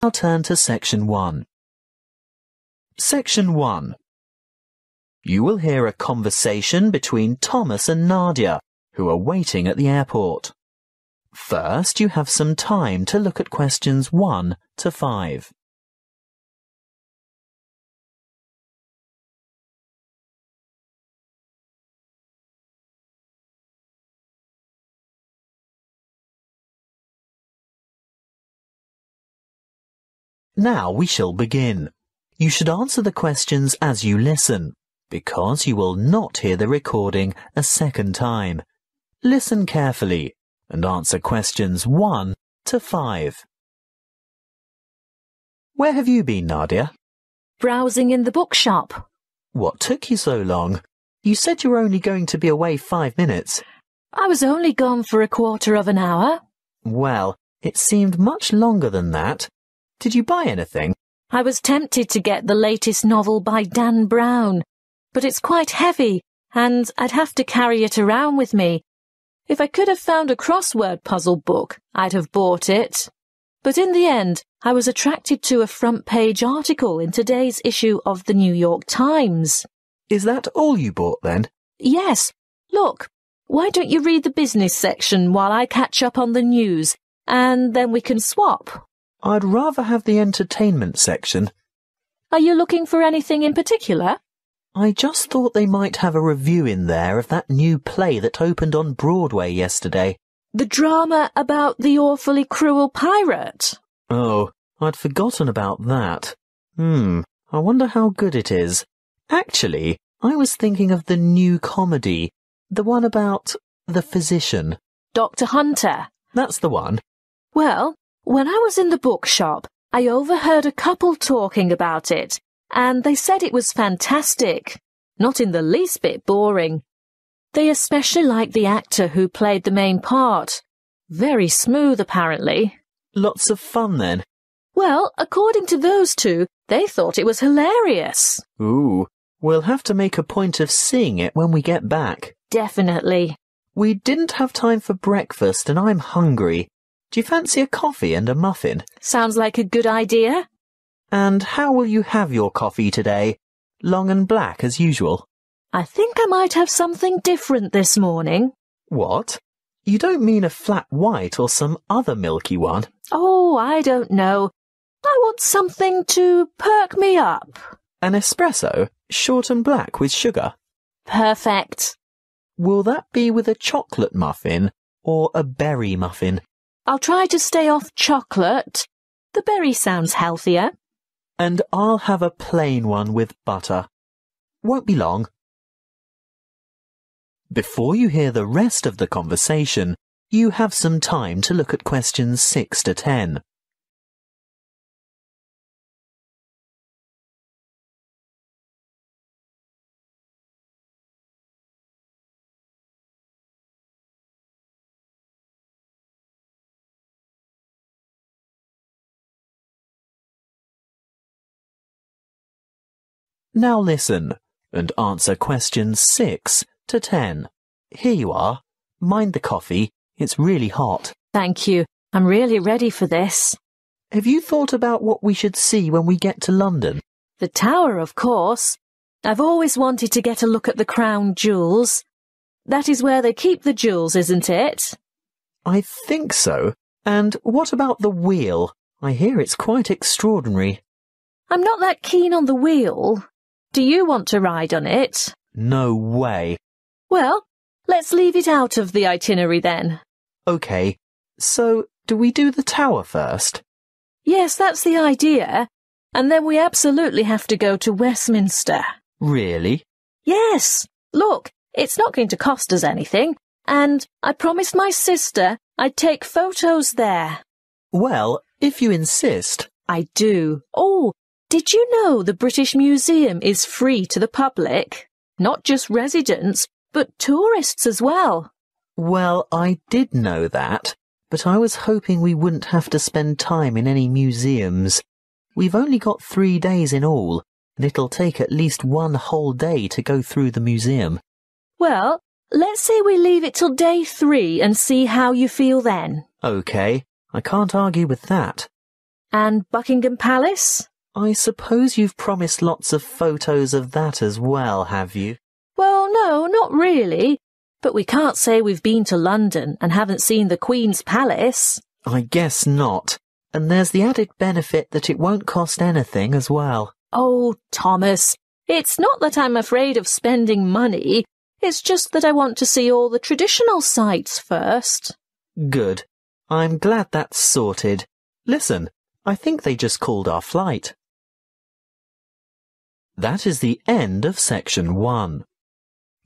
Now turn to Section 1. Section 1. You will hear a conversation between Thomas and Nadia, who are waiting at the airport. First, you have some time to look at questions 1 to 5. Now we shall begin. You should answer the questions as you listen, because you will not hear the recording a second time. Listen carefully and answer questions 1 to 5. Where have you been, Nadia? Browsing in the bookshop. What took you so long? You said you were only going to be away 5 minutes. I was only gone for a quarter of an hour. Well, it seemed much longer than that. Did you buy anything? I was tempted to get the latest novel by Dan Brown, but it's quite heavy, and I'd have to carry it around with me. If I could have found a crossword puzzle book, I'd have bought it. But in the end, I was attracted to a front-page article in today's issue of the New York Times. Is that all you bought then? Yes. Look, why don't you read the business section while I catch up on the news, and then we can swap? I'd rather have the entertainment section. Are you looking for anything in particular? I just thought they might have a review in there of that new play that opened on Broadway yesterday. The drama about the awfully cruel pirate? Oh, I'd forgotten about that. I wonder how good it is. Actually, I was thinking of the new comedy, the one about the physician. Dr. Hunter. That's the one. Well, when I was in the bookshop, I overheard a couple talking about it, and they said it was fantastic, not in the least bit boring. They especially liked the actor who played the main part. Very smooth, apparently. Lots of fun, then? Well, according to those two, they thought it was hilarious. Ooh, we'll have to make a point of seeing it when we get back. Definitely. We didn't have time for breakfast, and I'm hungry. Do you fancy a coffee and a muffin? Sounds like a good idea. And how will you have your coffee today? Long and black as usual? I think I might have something different this morning. What? You don't mean a flat white or some other milky one? Oh, I don't know. I want something to perk me up. An espresso, short and black with sugar? Perfect. Will that be with a chocolate muffin or a berry muffin? I'll try to stay off chocolate. The berry sounds healthier. And I'll have a plain one with butter. Won't be long. Before you hear the rest of the conversation, you have some time to look at questions 6 to 10. Now listen and answer questions 6 to 10. Here you are. Mind the coffee. It's really hot. Thank you. I'm really ready for this. Have you thought about what we should see when we get to London? The Tower, of course. I've always wanted to get a look at the Crown Jewels. That is where they keep the jewels, isn't it? I think so. And what about the wheel? I hear it's quite extraordinary. I'm not that keen on the wheel. Do you want to ride on it? No way. Well, let's leave it out of the itinerary then. OK, so do we do the tower first? Yes, that's the idea. And then we absolutely have to go to Westminster. Really? Yes. Look, it's not going to cost us anything. And I promised my sister I'd take photos there. Well, if you insist. I do. Oh, did you know the British Museum is free to the public? Not just residents, but tourists as well. Well, I did know that, but I was hoping we wouldn't have to spend time in any museums. We've only got 3 days in all, and it'll take at least 1 whole day to go through the museum. Well, let's say we leave it till day 3 and see how you feel then. OK, I can't argue with that. And Buckingham Palace? I suppose you've promised lots of photos of that as well, have you? Well, no, not really. But we can't say we've been to London and haven't seen the Queen's Palace. I guess not. And there's the added benefit that it won't cost anything as well. Oh, Thomas, it's not that I'm afraid of spending money. It's just that I want to see all the traditional sites first. Good. I'm glad that's sorted. Listen, I think they just called our flight. That is the end of section 1.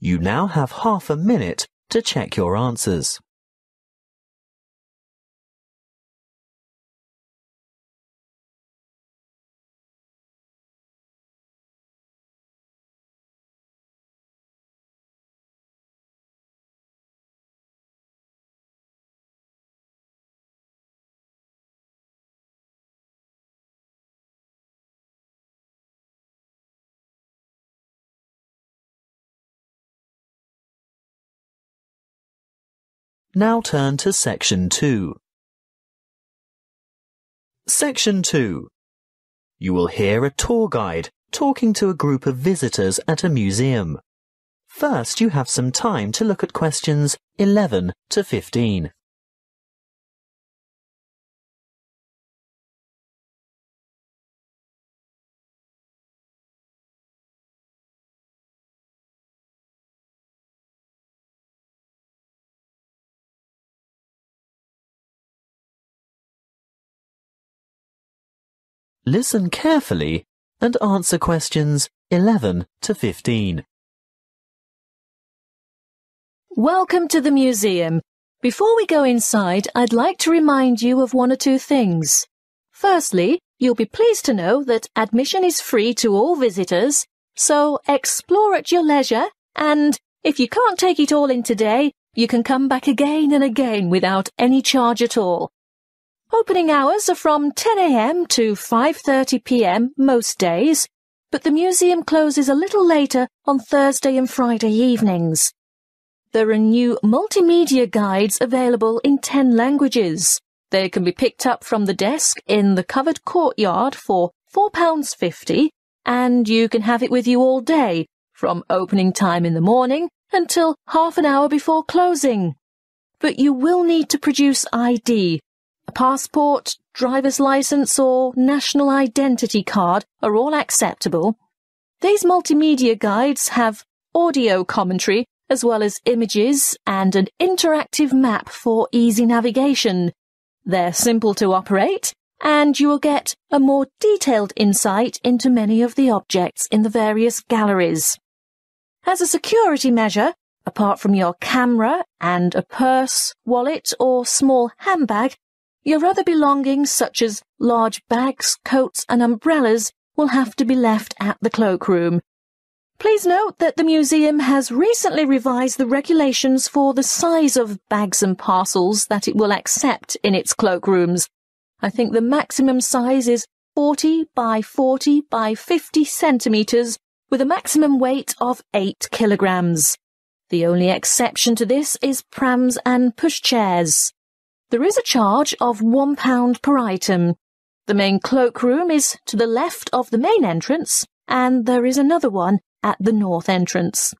You now have half a minute to check your answers. Now turn to section 2. Section 2. You will hear a tour guide talking to a group of visitors at a museum. First, you have some time to look at questions 11 to 15. Listen carefully and answer questions 11 to 15. Welcome to the museum. Before we go inside, I'd like to remind you of one or two things. Firstly, you'll be pleased to know that admission is free to all visitors, so explore at your leisure, and if you can't take it all in today, you can come back again and again without any charge at all. Opening hours are from 10 a.m. to 5:30 p.m. most days, but the museum closes a little later on Thursday and Friday evenings. There are new multimedia guides available in 10 languages. They can be picked up from the desk in the covered courtyard for £4.50, and you can have it with you all day, from opening time in the morning until half an hour before closing. But you will need to produce ID. A passport, driver's license or national identity card are all acceptable. These multimedia guides have audio commentary as well as images and an interactive map for easy navigation. They're simple to operate, and you will get a more detailed insight into many of the objects in the various galleries. As a security measure, apart from your camera and a purse, wallet or small handbag, your other belongings such as large bags, coats and umbrellas will have to be left at the cloakroom. Please note that the museum has recently revised the regulations for the size of bags and parcels that it will accept in its cloakrooms. I think the maximum size is 40 by 40 by 50 centimetres with a maximum weight of 8 kilograms. The only exception to this is prams and pushchairs. There is a charge of £1 per item. The main cloakroom is to the left of the main entrance, and there is another one at the north entrance.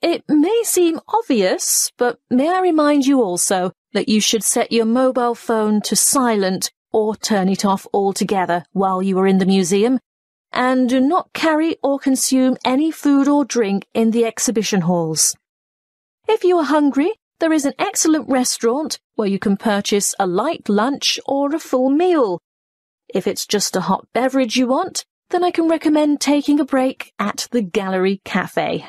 It may seem obvious, but may I remind you also that you should set your mobile phone to silent or turn it off altogether while you are in the museum, and do not carry or consume any food or drink in the exhibition halls. If you are hungry, there is an excellent restaurant where you can purchase a light lunch or a full meal. If it's just a hot beverage you want, then I can recommend taking a break at the Gallery Cafe.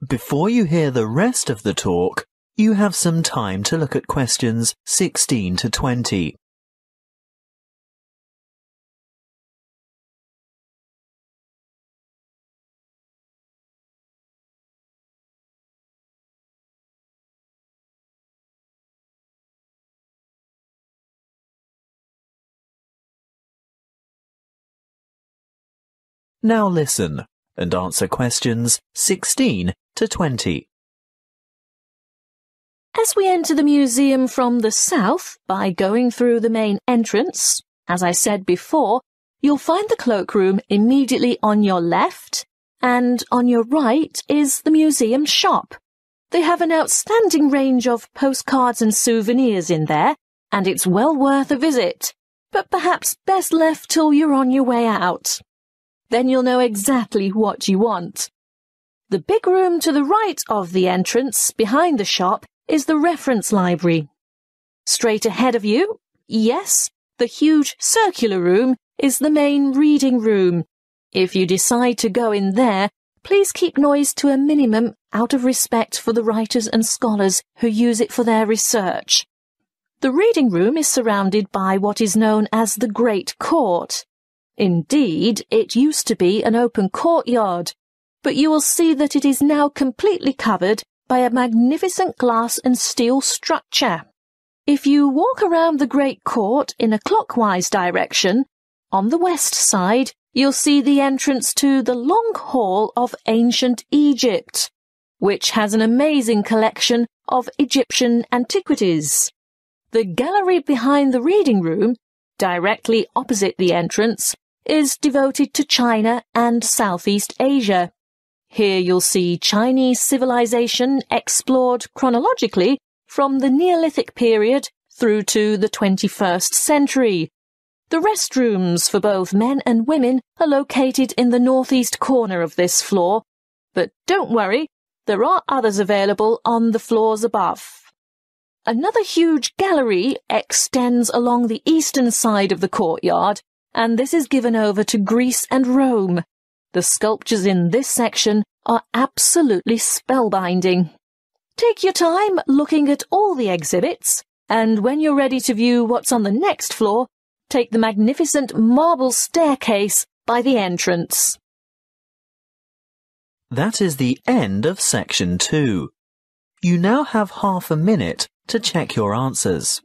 Before you hear the rest of the talk, you have some time to look at questions 16 to 20. Now listen and answer questions 16 to 20. As we enter the museum from the south by going through the main entrance, as I said before, you'll find the cloakroom immediately on your left, and on your right is the museum shop. They have an outstanding range of postcards and souvenirs in there, and it's well worth a visit, but perhaps best left till you're on your way out. Then you'll know exactly what you want. The big room to the right of the entrance, behind the shop, is the reference library. Straight ahead of you, yes, the huge circular room is the main reading room. If you decide to go in there, please keep noise to a minimum out of respect for the writers and scholars who use it for their research. The reading room is surrounded by what is known as the Great Court. Indeed, it used to be an open courtyard, but you will see that it is now completely covered by a magnificent glass and steel structure. If you walk around the Great Court in a clockwise direction, on the west side, you'll see the entrance to the Long Hall of Ancient Egypt, which has an amazing collection of Egyptian antiquities. The gallery behind the reading room, directly opposite the entrance, is devoted to China and Southeast Asia. Here you'll see Chinese civilization explored chronologically from the Neolithic period through to the 21st century. The restrooms for both men and women are located in the northeast corner of this floor, but don't worry, there are others available on the floors above. Another huge gallery extends along the eastern side of the courtyard, and this is given over to Greece and Rome. The sculptures in this section are absolutely spellbinding. Take your time looking at all the exhibits, and when you're ready to view what's on the next floor, take the magnificent marble staircase by the entrance. That is the end of section 2. You now have half a minute to check your answers.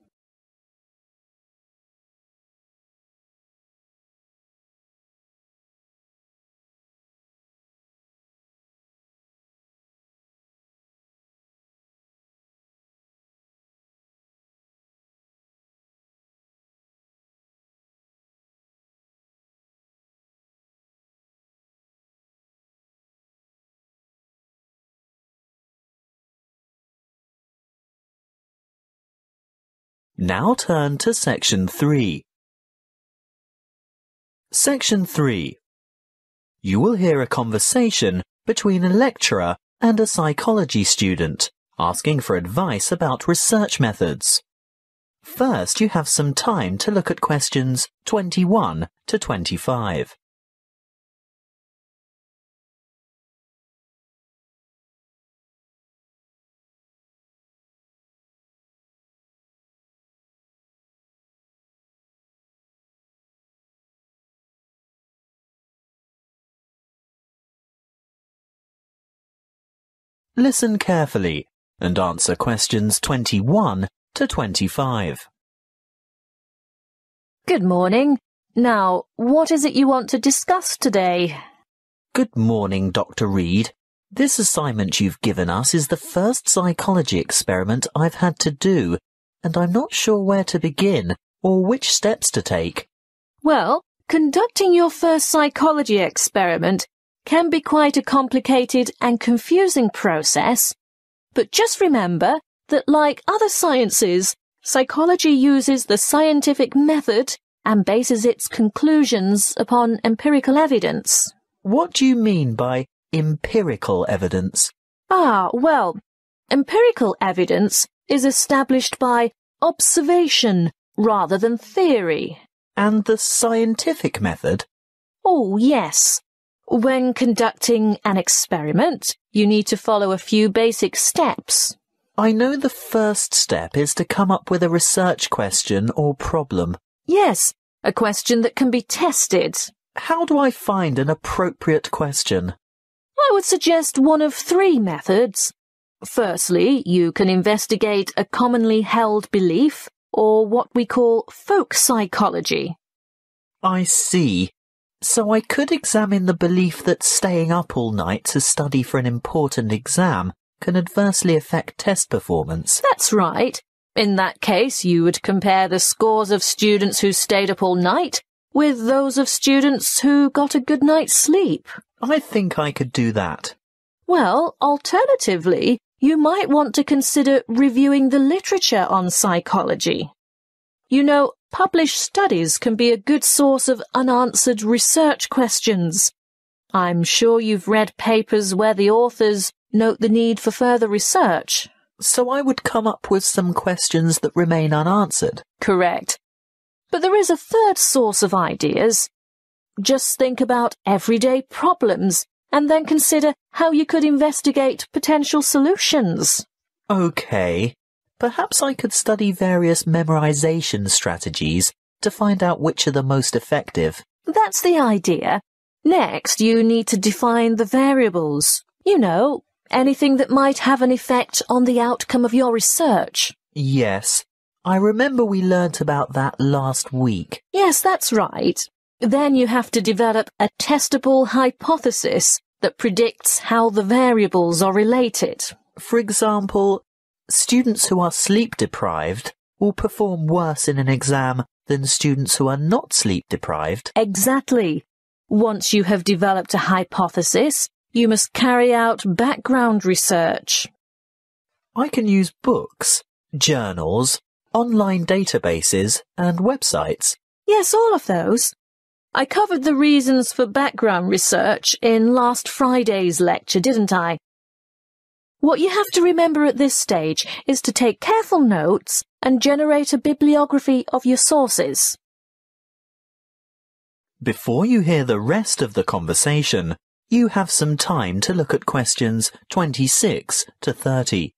Now turn to section 3. Section 3. You will hear a conversation between a lecturer and a psychology student, asking for advice about research methods. First, you have some time to look at questions 21 to 25. Listen carefully and answer questions 21 to 25. Good morning. Now, what is it you want to discuss today? Good morning, Dr. Reed. This assignment you've given us is the first psychology experiment I've had to do, and I'm not sure where to begin or which steps to take. Well, conducting your first psychology experiment can be quite a complicated and confusing process, but just remember that like other sciences, psychology uses the scientific method and bases its conclusions upon empirical evidence. What do you mean by empirical evidence? Well, empirical evidence is established by observation rather than theory. And the scientific method? Oh, yes. When conducting an experiment, you need to follow a few basic steps. I know the first step is to come up with a research question or problem. Yes, a question that can be tested. How do I find an appropriate question? I would suggest one of 3 methods. Firstly, you can investigate a commonly held belief, or what we call folk psychology. I see. So I could examine the belief that staying up all night to study for an important exam can adversely affect test performance. That's right. In that case, you would compare the scores of students who stayed up all night with those of students who got a good night's sleep. I think I could do that. Well, alternatively, you might want to consider reviewing the literature on psychology. You know, published studies can be a good source of unanswered research questions. I'm sure you've read papers where the authors note the need for further research. So I would come up with some questions that remain unanswered. Correct. But there is a third source of ideas. Just think about everyday problems and then consider how you could investigate potential solutions. Okay. Perhaps I could study various memorization strategies to find out which are the most effective. That's the idea. Next, you need to define the variables. You know, anything that might have an effect on the outcome of your research. Yes, I remember we learnt about that last week. Yes, that's right. Then you have to develop a testable hypothesis that predicts how the variables are related. For example, students who are sleep-deprived will perform worse in an exam than students who are not sleep-deprived. Exactly. Once you have developed a hypothesis, you must carry out background research. I can use books, journals, online databases, and websites. Yes, all of those. I covered the reasons for background research in last Friday's lecture, didn't I? What you have to remember at this stage is to take careful notes and generate a bibliography of your sources. Before you hear the rest of the conversation, you have some time to look at questions 26 to 30.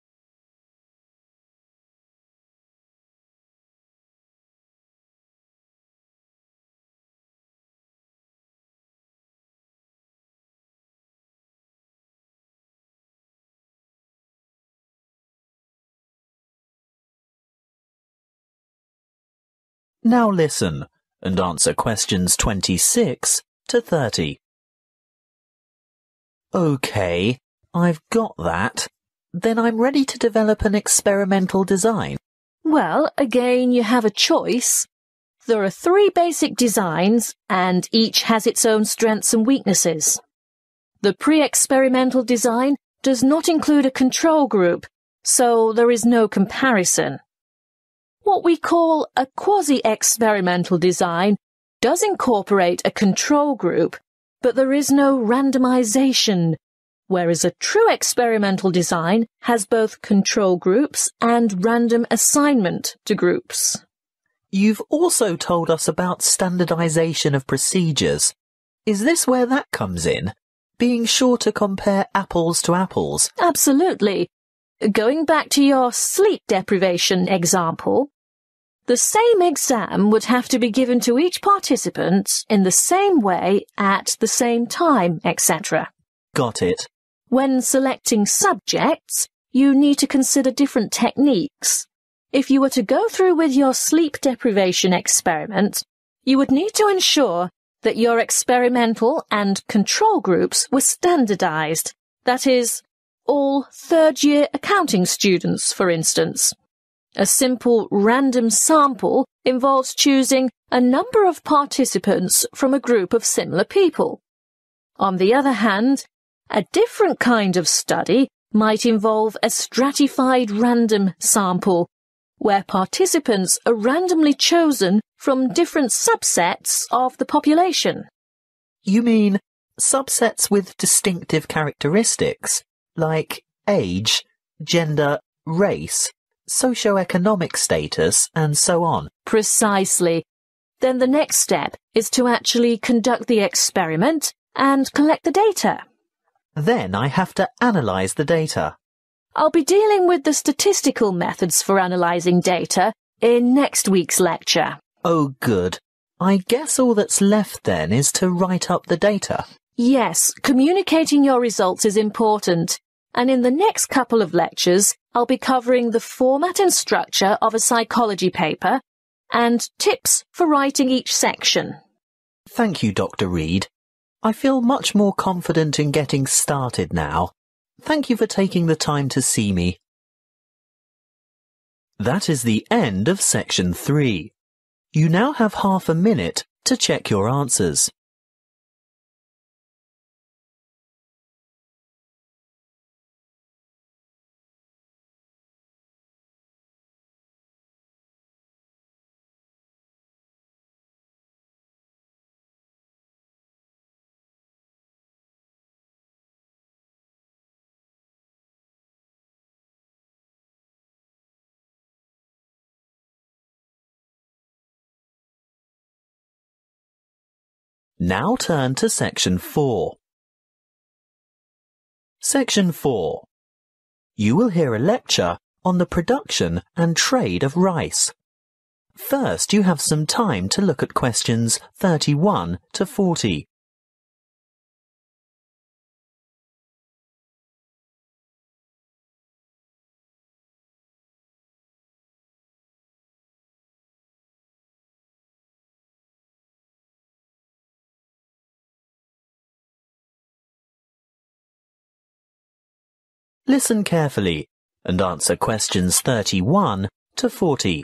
Now listen and answer questions 26 to 30. OK, I've got that. Then I'm ready to develop an experimental design. Well, again, you have a choice. There are 3 basic designs, and each has its own strengths and weaknesses. The pre-experimental design does not include a control group, so there is no comparison. What we call a quasi-experimental design does incorporate a control group, but there is no randomization, whereas a true experimental design has both control groups and random assignment to groups. You've also told us about standardization of procedures. Is this where that comes in? Being sure to compare apples to apples? Absolutely. Going back to your sleep deprivation example, the same exam would have to be given to each participant in the same way at the same time, etc. Got it. When selecting subjects, you need to consider different techniques. If you were to go through with your sleep deprivation experiment, you would need to ensure that your experimental and control groups were standardized. That is, all third-year accounting students, for instance. A simple random sample involves choosing a number of participants from a group of similar people. On the other hand, a different kind of study might involve a stratified random sample, where participants are randomly chosen from different subsets of the population. You mean subsets with distinctive characteristics, like age, gender, race, socioeconomic status, and so on? Precisely. Then the next step is to actually conduct the experiment and collect the data. Then I have to analyze the data. I'll be dealing with the statistical methods for analyzing data in next week's lecture. Oh, good. I guess all that's left then is to write up the data. Yes, communicating your results is important. And in the next couple of lectures, I'll be covering the format and structure of a psychology paper and tips for writing each section. Thank you, Dr. Reed. I feel much more confident in getting started now. Thank you for taking the time to see me. That is the end of section 3. You now have half a minute to check your answers. Now turn to section 4. Section 4. You will hear a lecture on the production and trade of rice. First, you have some time to look at questions 31 to 40. Listen carefully and answer questions 31 to 40.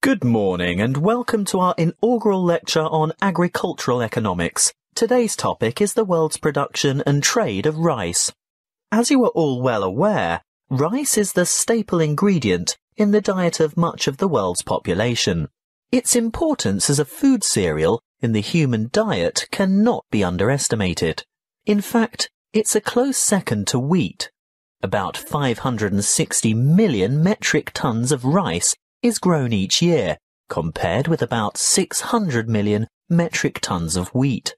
Good morning and welcome to our inaugural lecture on agricultural economics. Today's topic is the world's production and trade of rice. As you are all well aware, rice is the staple ingredient in the diet of much of the world's population. Its importance as a food cereal in the human diet cannot be underestimated. In fact, it's a close second to wheat. About 560 million metric tons of rice is grown each year, compared with about 600 million metric tons of wheat.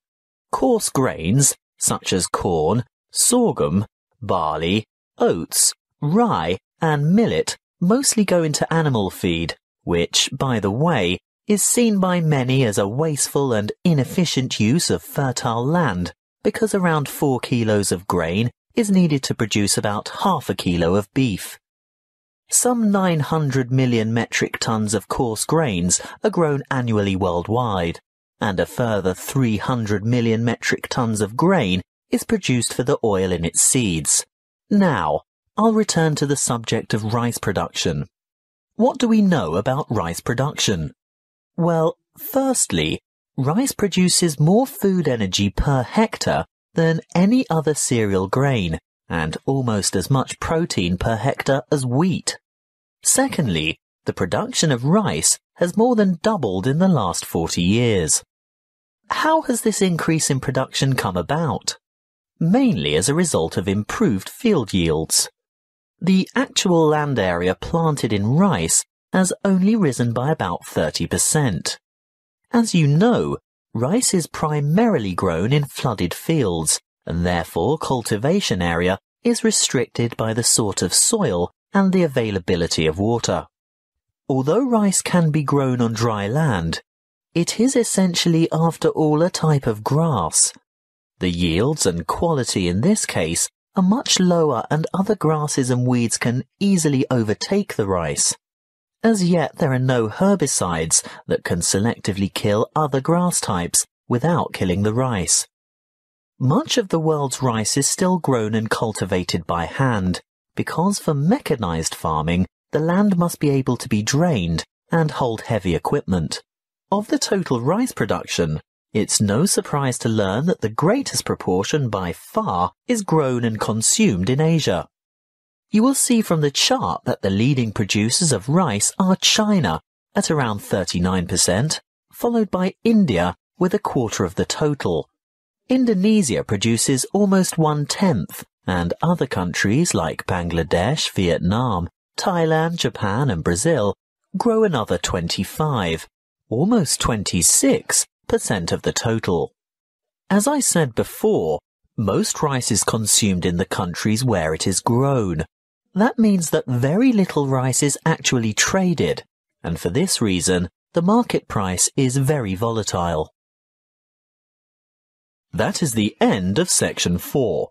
Coarse grains, such as corn, sorghum, barley, oats, rye, and millet, mostly go into animal feed, which, by the way, is seen by many as a wasteful and inefficient use of fertile land, because around 4 kilos of grain is needed to produce about half a kilo of beef. Some 900 million metric tons of coarse grains are grown annually worldwide, and a further 300 million metric tons of grain is produced for the oil in its seeds. Now, I'll return to the subject of rice production. What do we know about rice production? Well, firstly, rice produces more food energy per hectare than any other cereal grain, and almost as much protein per hectare as wheat. Secondly, the production of rice has more than doubled in the last 40 years. How has this increase in production come about? Mainly as a result of improved field yields. The actual land area planted in rice has only risen by about 30%. As you know, rice is primarily grown in flooded fields, and therefore cultivation area is restricted by the sort of soil and the availability of water. Although rice can be grown on dry land, it is essentially after all a type of grass. The yields and quality in this case are much lower, and other grasses and weeds can easily overtake the rice. As yet, there are no herbicides that can selectively kill other grass types without killing the rice. Much of the world's rice is still grown and cultivated by hand, because for mechanized farming, the land must be able to be drained and hold heavy equipment. Of the total rice production, it's no surprise to learn that the greatest proportion by far is grown and consumed in Asia. You will see from the chart that the leading producers of rice are China at around 39%, followed by India with a quarter of the total. Indonesia produces almost 1/10, and other countries like Bangladesh, Vietnam, Thailand, Japan and Brazil grow another 25, almost 26% of the total. As I said before, most rice is consumed in the countries where it is grown. That means that very little rice is actually traded, and for this reason, the market price is very volatile. That is the end of section 4.